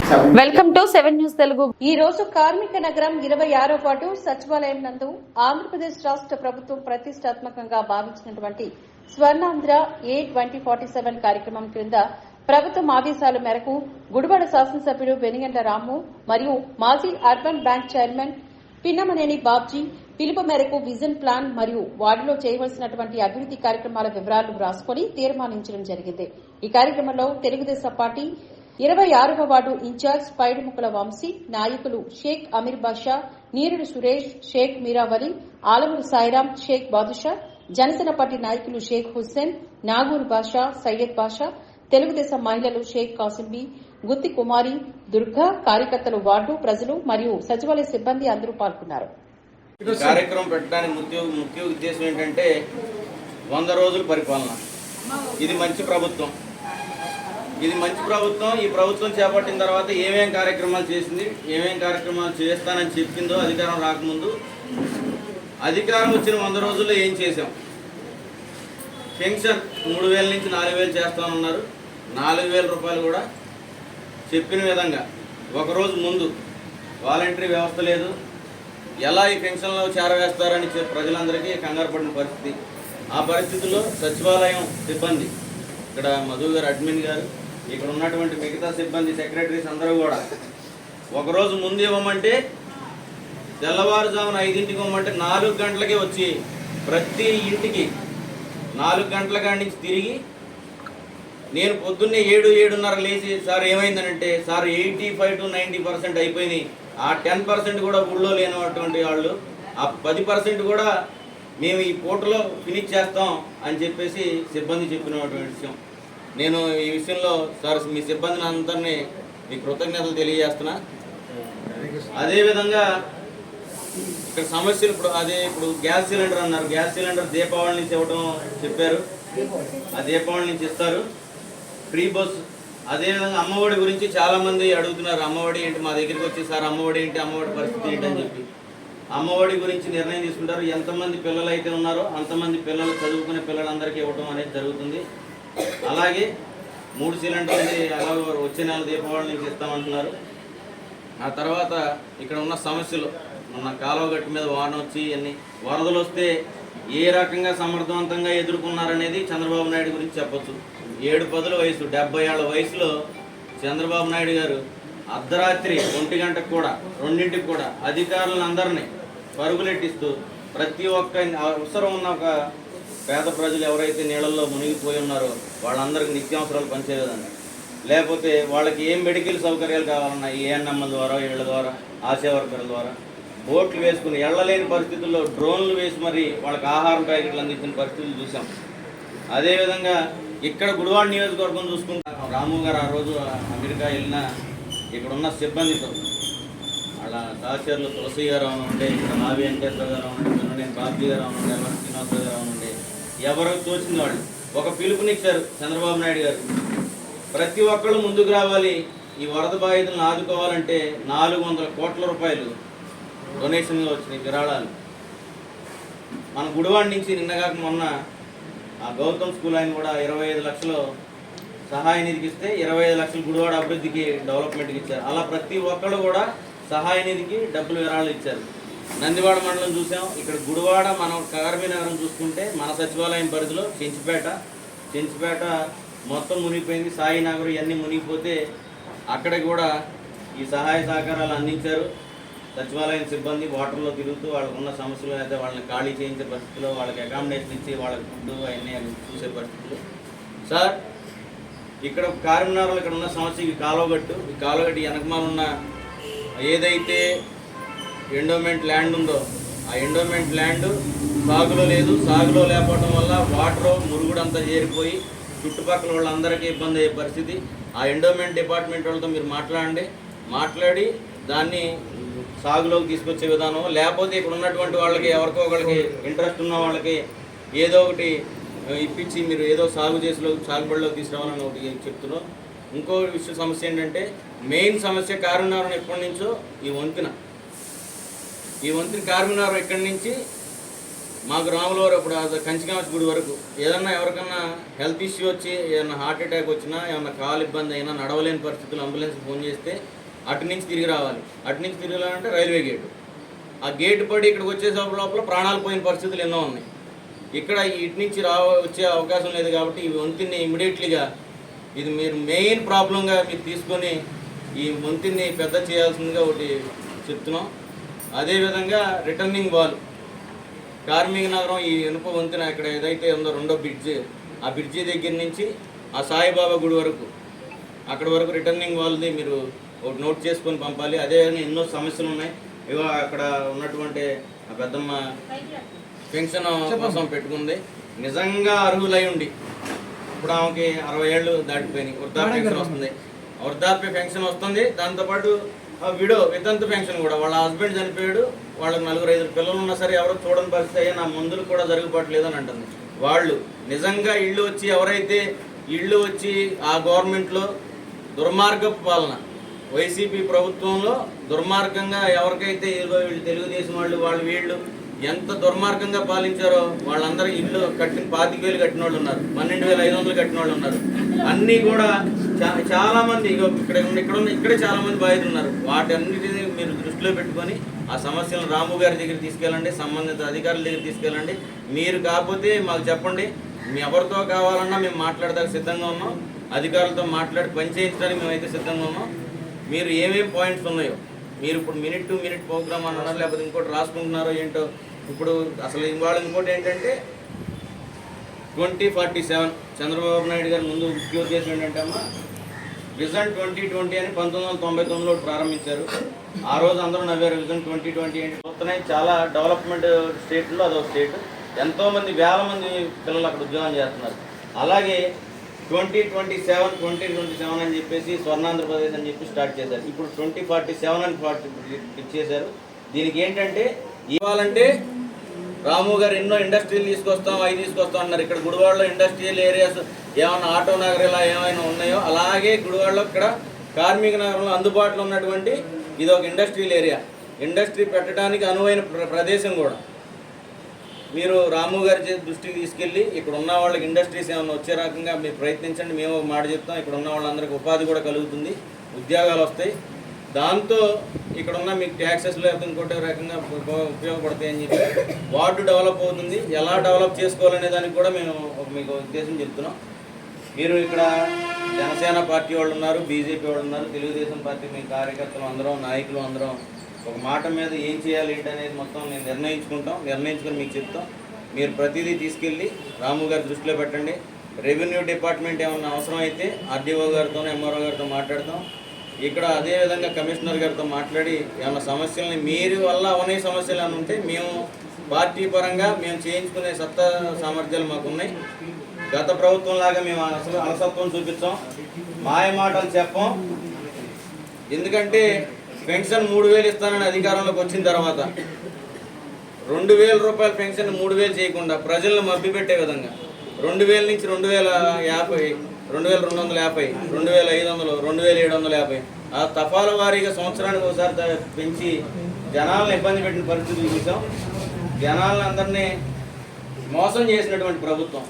Welcome to 7 news Telugu. ఈ రోజు కార్మిక నగరం 26వ వార్డు సచివాలయం నందు ఆంధ్రప్రదేశ్ రాష్ట్ర ప్రభుత్వం ప్రతిష్టాత్మకంగా భావించినటువంటి స్వర్ణాంధ్ర A2047 కార్యక్రమం క్రింద ప్రభుత్వం ఆదేశాల మేరకు గుడివాడ శాసనసభ్యుడు వెనిగండ్ల రాము మరియు మాజీ urban bank chairman Pinnamaneni Babji పిలుపు మేరకు విజన్ ప్లాన్ మరియు వార్డులో చేయవలసినటువంటి అభివృద్ది కార్యక్రమాల వివరాలు రాసుకుని తీర్మానించడం జరిగింది. ఈ కార్యక్రమంలో తెలుగుదేశం పార్టీ 26వ వార్డు ఇన్ఛార్జ్ పైడిముక్కల వంశీ, నాయకులు షేక్ అమీర్ బాషా, నీరుడు సురేష్, షేక్ మీరావలి, ఆలమూరు సాయిరాం, షేక్ బాదుషా, జనసేన పార్టీ నాయకులు షేక్ హుస్సేన్, నాగూర్ బాషా, సయ్యద్ బాషా, తెలుగుదేశం మహిళలు షేక్ కాసింబి, గుత్తి కుమారి, దుర్గా, కార్యకర్తలు, వార్డు ప్రజలు మరియు సచివాలయ సిబ్బంది అందరూ పాల్గొన్నారు. కార్యక్రమం పెట్టడానికి ముఖ్య ఉద్దేశం ఏంటంటే 100 రోజుల పరిపాలన. ఇది మంచి ప్రభుత్వం. ఈ ప్రభుత్వం చేపట్టిన తర్వాత ఏమేం కార్యక్రమాలు చేసింది, ఏమేం కార్యక్రమాలు చేస్తానని చెప్పిందో అధికారం రాకముందు, అధికారం వచ్చిన 100 రోజుల్లో ఏం చేశాం. పెన్షన్ 3000 నుంచి 4000 చేస్తామన్నారు. 4000 రూపాయలు కూడా చెప్పిన విధంగా ఒకరోజు ముందు వాలంటరీ వ్యవస్థ లేదు. ఎలా ఈ పెన్షన్లో చేరవేస్తారని ప్రజలందరికీ కంగారు పడిన పరిస్థితి. ఆ పరిస్థితుల్లో సచివాలయం సిబ్బంది, ఇక్కడ మధు గారు అడ్మిన్ గారు, ఇక్కడ ఉన్నటువంటి మిగతా సిబ్బంది సెక్రటరీస్ అందరూ కూడా ఒకరోజు ముందు ఇవ్వమంటే తెల్లవారుజామున 5ంటికి ఇవ్వమంటే 4 గంటలకే వచ్చి ప్రతి ఇంటికి 4 గంటల కాడి నుంచి తిరిగి నేను పొద్దున్నే 7-7:30 లేచి సార్ ఏమైందనంటే సార్ 85 to 90% అయిపోయినాయి. ఆ 10% కూడా ఊళ్ళో లేనటువంటి వాళ్ళు, ఆ 10% కూడా మేము ఈ పూటలో ఫినిష్ చేస్తాం అని చెప్పేసి సిబ్బంది చెప్పినటువంటి విషయం. నేను ఈ విషయంలో సార్ మీ సిబ్బందిని అందరినీ మీ కృతజ్ఞతలు తెలియజేస్తున్నా. అదేవిధంగా ఇక్కడ సమస్యలు ఇప్పుడు గ్యాస్ సిలిండర్ అన్నారు. గ్యాస్ సిలిండర్ దీపావళి నుంచి ఇవ్వడం చెప్పారు. ఆ దీపావళి నుంచి ఇస్తారు. Free bus. అదేవిధంగా అమ్మఒడి గురించి చాలామంది అడుగుతున్నారు. అమ్మఒడి ఏంటి, మా దగ్గరికి వచ్చి సార్ అమ్మఒడి ఏంటి, అమ్మఒడి పరిస్థితి ఏంటి అని చెప్పి అమ్మఒడి గురించి నిర్ణయం తీసుకుంటారు. ఎంతమంది పిల్లలు అయితే ఉన్నారో అంతమంది పిల్లలు, చదువుకునే పిల్లలందరికీ ఇవ్వడం అనేది జరుగుతుంది. అలాగే 3 సిలిండర్లు అలా వచ్చే నెల దీపావళి నుంచి ఇస్తామంటున్నారు. ఆ తర్వాత ఇక్కడ ఉన్న సమస్యలు, మన కాలువ గట్టు మీద వాన వచ్చి అన్ని వరదలు వస్తే ఏ రకంగా సమర్థవంతంగా ఎదుర్కొన్నారనేది చంద్రబాబు నాయుడు గురించి చెప్పొచ్చు. 7-10 వయసు, 70 ఏళ్ల వయసులో చంద్రబాబు నాయుడు గారు అర్ధరాత్రి 1 గంటకు కూడా 2ంటికి కూడా అధికారులందరినీ పరుగులెట్టిస్తూ ప్రతి ఒక్క అవసరం ఉన్న ఒక పేద ప్రజలు ఎవరైతే నీళ్ళల్లో మునిగిపోయి ఉన్నారో వాళ్ళందరికీ నిత్యావసరాలు పంచేదండి. లేకపోతే వాళ్ళకి ఏం మెడికల్ సౌకర్యాలు కావాలన్నా ఏఎన్ఎంల ద్వారా, ఇళ్ల ద్వారా, ఆశా వర్కర్ల ద్వారా బోట్లు వేసుకుని వెళ్ళలేని పరిస్థితుల్లో డ్రోన్లు వేసి మరి వాళ్ళకి ఆహారం ప్యాకెట్లు అందించిన పరిస్థితులు చూసాం. అదేవిధంగా ఇక్కడ గుడివాడ నియోజకవర్గం చూసుకుంటే రాము గారు ఆ రోజు అమెరికా వెళ్ళిన ఇక్కడ ఉన్న సిబ్బందితో వాళ్ళ సహచరులు తులసి గారు ఉండే, ఇక్కడ నావి వెంకటేశ్వర గారు ఉండే, నేను బాబ్జీ గారు ఉండే, ఎవరు శ్రీనివాసరావు గారు ఉండే, ఎవరు తోచిన వాళ్ళు ఒక పిలుపునిచ్చారు చంద్రబాబు నాయుడు గారు. ప్రతి ఒక్కళ్ళు ముందుకు రావాలి, ఈ వరద బాధితులను ఆదుకోవాలంటే 400 కోట్ల రూపాయలు డొనేషన్గా వచ్చినాయి విరాళాలు. మన గుడివాడ నుంచి నిన్నగాక మొన్న ఆ గౌతమ్ స్కూల్ ఆయన కూడా 25 లక్షలు సహాయ నిధికి ఇస్తే 25 లక్షలు గుడివాడ అభివృద్ధికి, డెవలప్మెంట్కి ఇచ్చారు. అలా ప్రతి ఒక్కళ్ళు కూడా సహాయ నిధికి డబ్బులు విరాళాలు ఇచ్చారు. నందివాడ మండలం చూసాం. ఇక్కడ గుడివాడ, మనం కార్మినగరం చూసుకుంటే మన సచివాలయం పరిధిలో చెంచిపేట మొత్తం మునిగిపోయింది. సాయినగర్ ఇవన్నీ మునిగిపోతే అక్కడ కూడా ఈ సహాయ సహకారాలు అందించారు. సచివాలయం సిబ్బంది వాటర్లో తిరుగుతూ వాళ్ళకు ఉన్న సమస్యలు అయితే వాళ్ళని ఖాళీ చేయించే పరిస్థితుల్లో, వాళ్ళకి అకామిడేషన్ ఇచ్చి వాళ్ళకి ఫుడ్ అవన్నీ చూసే పరిస్థితులు. సార్ ఇక్కడ కార్మినగర్లో ఇక్కడ ఉన్న సమస్య ఈ కాలువగట్టు వెనకమాల ఉన్న ఏదైతే ఎండోమెంట్ ల్యాండ్ ఉందో ఆ ఎండోమెంట్ ల్యాండ్ సాగులో లేదు. సాగులో లేకపోవడం వల్ల వాటర్ మురుగుడంతా చేరిపోయి చుట్టుపక్కల వాళ్ళందరికీ ఇబ్బంది అయ్యే పరిస్థితి. ఆ ఎండోమెంట్ డిపార్ట్మెంట్ వాళ్ళతో మీరు మాట్లాడి దాన్ని సాగులోకి తీసుకొచ్చే విధానం, లేకపోతే ఇక్కడ ఉన్నటువంటి వాళ్ళకి ఎవరికో ఒకరికి ఇంట్రెస్ట్ ఉన్న వాళ్ళకి ఏదో ఒకటి ఇప్పించి మీరు ఏదో సాగుబడిలోకి తీసుకురావాలని ఒకటి చెప్తున్నాం. ఇంకో సమస్య ఏంటంటే మెయిన్ సమస్య కార్మినగరం ఎప్పటి నుంచో ఈ వంతెన కార్మినగరం ఇక్కడి నుంచి మాకు రాములవారు ఇప్పుడు కంచికామస్ గుడి వరకు ఏదన్నా ఎవరికన్నా హెల్త్ ఇష్యూ వచ్చి ఏదన్నా హార్ట్ అటాక్ వచ్చినా ఏమన్నా కాలు ఇబ్బంది అయినా నడవలేని పరిస్థితులు అంబులెన్స్ ఫోన్ చేస్తే అటు నుంచి తిరిగి రావాలి. అటు నుంచి తిరిగి రావాలంటే రైల్వే గేటు. ఆ గేటు పడి ఇక్కడికి వచ్చే లోపల ప్రాణాలు పోయిన పరిస్థితులు ఎన్నో ఉన్నాయి. ఇక్కడ ఇటు నుంచి వచ్చే అవకాశం లేదు కాబట్టి ఈ వంతెన్ని ఇమీడియట్లీగా ఇది మీరు మెయిన్ ప్రాబ్లంగా మీరు తీసుకొని ఈ వంతెన్ని పెద్ద చేయాల్సిందిగా ఒకటి చెప్తున్నాం. అదేవిధంగా రిటర్నింగ్ వాల్ కార్మిక నగరం ఈ ఇనుప వంతెన ఇక్కడ ఏదైతే ఉందో రెండో బ్రిడ్జి, ఆ బ్రిడ్జి దగ్గర నుంచి ఆ సాయిబాబా గుడి వరకు అక్కడ వరకు రిటర్నింగ్ వాల్ది మీరు ఒకటి నోట్ చేసుకొని పంపాలి. అదేవిధంగా ఎన్నో సమస్యలు ఉన్నాయి. ఇవో అక్కడ ఉన్నటువంటి ఆ పెద్దమ్మ పెన్షన్ కోసం పెట్టుకుంది. నిజంగా అర్హులై ఉండి ఇప్పుడు ఆమెకి 60 ఏళ్ళు దాటిపోయినాయి. వృద్ధాప్య పెన్షన్ వస్తుంది. వృద్ధాప్య పెన్షన్ వస్తుంది. దాంతోపాటు విడో వితంతు పెన్షన్ కూడా. వాళ్ళ హస్బెండ్ చనిపోయాడు, వాళ్ళకి 4-5 పిల్లలు ఉన్నా సరే ఎవరో చూడని పరిస్థితి అయ్యా, నా మందులు కూడా జరుగుబాట్లేదు అని అంటుంది. వాళ్ళు నిజంగా ఇళ్ళు వచ్చి ఎవరైతే ఇళ్ళు వచ్చి ఆ గవర్నమెంట్లో దుర్మార్గపు పాలన వైసీపీ ప్రభుత్వంలో దుర్మార్గంగా ఎవరికైతే వీళ్ళు తెలుగుదేశం వాళ్ళు వీళ్ళు ఎంత దుర్మార్గంగా పాలించారో వాళ్ళందరూ ఇల్లు కట్టిన 25,000 కట్టిన వాళ్ళు ఉన్నారు, 12,500 కట్టిన వాళ్ళు ఉన్నారు. అన్నీ కూడా చాలా మంది ఇక్కడే చాలా మంది బాధితులు ఉన్నారు. వాటన్నిటిని మీరు దృష్టిలో పెట్టుకొని ఆ సమస్యలను రాము గారి దగ్గర తీసుకెళ్ళండి, సంబంధిత అధికారుల దగ్గర తీసుకెళ్ళండి. మీరు కాకపోతే మాకు చెప్పండి, మీ ఎవరితో కావాలన్నా మేము మాట్లాడడానికి సిద్ధంగా ఉన్నాం. అధికారులతో మాట్లాడి పని చేయించడానికి మేమైతే సిద్ధంగా ఉన్నాం. మీరు ఏమేమి పాయింట్స్ ఉన్నాయో మీరు ఇప్పుడు మినిట్ టు మినిట్ ప్రోగ్రామ్ అన్నారో లేకపోతే ఇంకోటి రాసుకుంటున్నారో ఏంటో. ఇప్పుడు అసలు ఇవాళ ఇంకోటి ఏంటంటే 2047 చంద్రబాబు నాయుడు గారు ముందు ముఖ్య ఉద్దేశం ఏంటంటే అమ్మా విజన్ 2020 అని 1999లో ప్రారంభించారు. ఆ రోజు అందరూ నవ్వారు. విజన్ 2020 ఏంటి చూస్తున్నాయి. చాలా డెవలప్మెంట్ స్టేట్లో అదొక స్టేట్. ఎంతోమంది వేల మంది పిల్లలు అక్కడ ఉద్యోగం చేస్తున్నారు. అలాగే 2027 అని చెప్పేసి స్వర్ణాంధ్రప్రదేశ్ అని చెప్పి స్టార్ట్ చేశారు. ఇప్పుడు 2047 అని ఇచ్చేశారు. దీనికి ఏంటంటే ఇవ్వాలంటే రాము గారు ఎన్నో ఇండస్ట్రీలు తీసుకొస్తాం అన్నారు. ఇక్కడ గుడివాడలో ఇండస్ట్రియల్ ఏరియాస్ ఏమైనా ఆటో నగరాలు ఏమైనా ఉన్నాయో అలాగే గుడివాడలో ఇక్కడ కార్మిక నగరంలో అందుబాటులో ఉన్నటువంటి ఇది ఒక ఇండస్ట్రియల్ ఏరియా. ఇండస్ట్రీ పెట్టడానికి అనువైన ప్రదేశం కూడా. మీరు రాము గారి దృష్టికి తీసుకెళ్ళి ఇక్కడ ఉన్న వాళ్ళకి ఇండస్ట్రీస్ ఏమైనా వచ్చే రకంగా మీరు ప్రయత్నించండి. మేము ఒక మాట చెప్తాం. ఇక్కడ ఉన్న వాళ్ళందరికీ ఉపాధి కూడా కలుగుతుంది, ఉద్యోగాలు వస్తాయి. దాంతో ఇక్కడ ఉన్న మీకు ట్యాక్సెస్ లేకపోతే ఇంకోటి రకంగా ఉపయోగపడతాయి అని చెప్పి వార్డు డెవలప్ అవుతుంది. ఎలా డెవలప్ చేసుకోవాలనే దానికి కూడా మేము మీకు ఉద్దేశం చెప్తున్నాం. మీరు ఇక్కడ జనసేన పార్టీ వాళ్ళు ఉన్నారు, బీజేపీ వాళ్ళు ఉన్నారు, తెలుగుదేశం పార్టీ మీ కార్యకర్తలు అందరం నాయకులు అందరం ఒక మాట మీద ఏం చేయాలి ఏంటి అనేది మొత్తం నేను నిర్ణయించుకొని మీకు చెప్తాం. మీరు ప్రతిదీ తీసుకెళ్ళి రాము గారి దృష్టిలో పెట్టండి. రెవెన్యూ డిపార్ట్మెంట్ ఏమన్నా అవసరం అయితే ఆర్డీఓ గారితో ఎంఆర్ఓ గారితో మాట్లాడతాం. ఇక్కడ అదేవిధంగా కమిషనర్ గారితో మాట్లాడి ఏమైనా సమస్యలని మీరు వల్ల అవనే సమస్యలు అని ఉంటే మేము పార్టీ పరంగా మేము చేయించుకునే సత్తా సామర్థ్యాలు మాకున్నాయి. గత ప్రభుత్వం లాగా మేము అలసత్వం చూపించాం, మాయ మాటలు చెప్పాం. ఎందుకంటే పెన్షన్ 3,000 ఇస్తానని అధికారంలోకి వచ్చిన తర్వాత 2,000 రూపాయల పెన్షన్ 3,000 చేయకుండా ప్రజలను మభ్యపెట్టే విధంగా 2,000 నుంచి 2,050, 2,250, 2,500, 2,750 ఆ తపాల వారీగా సంవత్సరానికి ఒకసారి పెంచి జనాలను ఇబ్బంది పెట్టిన పరిస్థితులు చూసాం. జనాలందరినీ మోసం చేసినటువంటి ప్రభుత్వం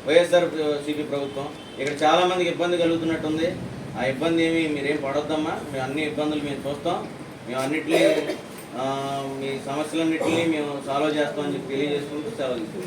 వైఎస్ఆర్సీపీ ప్రభుత్వం. ఇక్కడ చాలామందికి ఇబ్బంది కలుగుతున్నట్టుంది. ఆ ఇబ్బంది ఏమి మీరేం పడొద్దమ్మా. మేము అన్ని ఇబ్బందులు మేము చూస్తాం. మేము అన్నిటినీ మీ సమస్యలన్నింటినీ మేము సాల్వ్ చేస్తామని చెప్పి తెలియజేసుకుంటూ సెలవు తీసుకుంటాం.